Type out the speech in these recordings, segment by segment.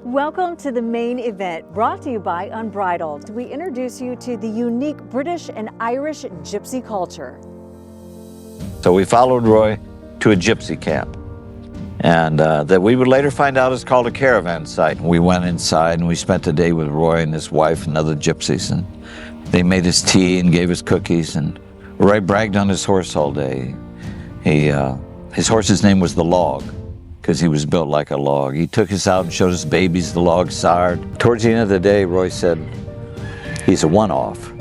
Welcome to the main event brought to you by Unbridled. We introduce you to the unique British and Irish Gypsy culture. So we followed Roy to a gypsy camp, and that we would later find out is called a caravan site. We went inside and we spent the day with Roy and his wife and other gypsies, and they made us tea and gave us cookies, and Roy bragged on his horse all day. His horse's name was the Log, because he was built like a log. He took us out and showed us babies the log sired. Towards the end of the day, Roy said, he's a one-off.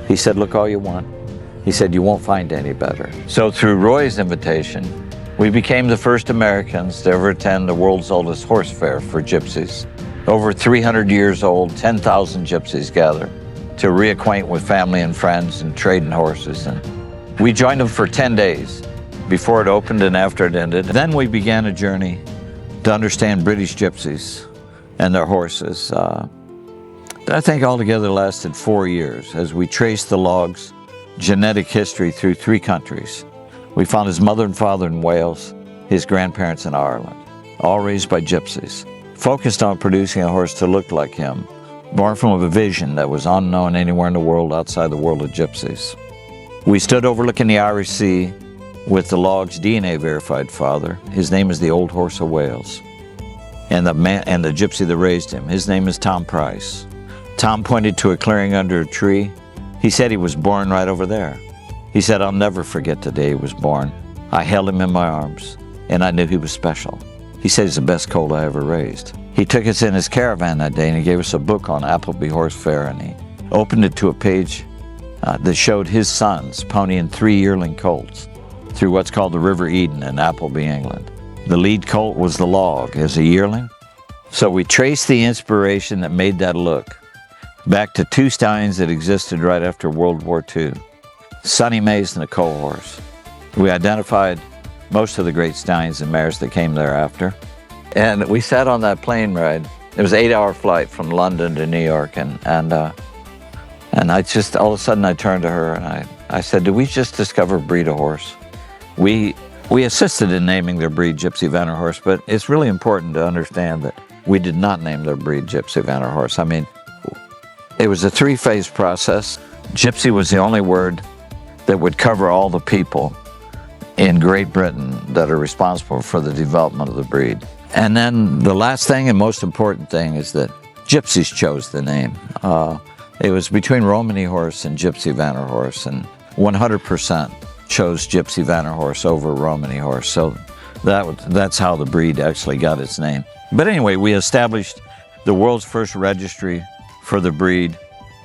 He said, look all you want. He said, you won't find any better. So through Roy's invitation, we became the first Americans to ever attend the world's oldest horse fair for gypsies. Over 300 years old, 10,000 gypsies gather to reacquaint with family and friends and trade in horses. And we joined them for 10 days. Before it opened and after it ended. Then we began a journey to understand British gypsies and their horses. That I think altogether lasted 4 years as we traced the Log's genetic history through 3 countries. We found his mother and father in Wales, his grandparents in Ireland, all raised by gypsies, focused on producing a horse to look like him, born from a vision that was unknown anywhere in the world outside the world of gypsies. We stood overlooking the Irish Sea with the Log's DNA-verified father. His name is the Old Horse of Wales. And the gypsy that raised him, his name is Tom Price. Tom pointed to a clearing under a tree. He said he was born right over there. He said, I'll never forget the day he was born. I held him in my arms, and I knew he was special. He said he's the best colt I ever raised. He took us in his caravan that day, and he gave us a book on Appleby Horse Fair, and he opened it to a page that showed his sons ponying 3 yearling colts through what's called the River Eden in Appleby, England. The lead colt was the Log as a yearling. So we traced the inspiration that made that look back to 2 stallions that existed right after World War II, Sonny Mays and the Coal Horse. We identified most of the great stallions and mares that came thereafter. And we sat on that plane ride. It was an 8-hour flight from London to New York, and I just, all of a sudden I turned to her and I said, did we just discover a breed of horse? We assisted in naming their breed Gypsy Vanner Horse, but it's really important to understand that we did not name their breed Gypsy Vanner Horse. I mean, it was a 3-phase process. Gypsy was the only word that would cover all the people in Great Britain that are responsible for the development of the breed. And then the last thing and most important thing is that gypsies chose the name. It was between Romany Horse and Gypsy Vanner Horse, and 100% chose Gypsy Vanner Horse over Romany Horse. So that's how the breed actually got its name. But anyway, we established the world's first registry for the breed,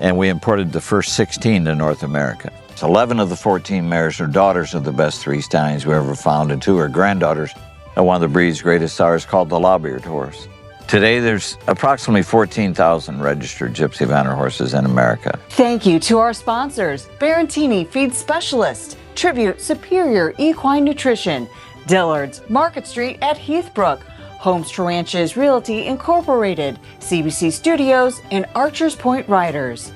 and we imported the first 16 to North America. 11 of the 14 mares are daughters of the best 3 stallions we ever found, and 2 are granddaughters of one of the breed's greatest stars called the Lobbeard horse. Today, there's approximately 14,000 registered Gypsy Vanner horses in America. Thank you to our sponsors, Barantini Feed Specialist, Tribute Superior Equine Nutrition, Dillard's, Market Street at Heathbrook, Homes Ranches Realty Incorporated, CBC Studios, and Archers Point Riders.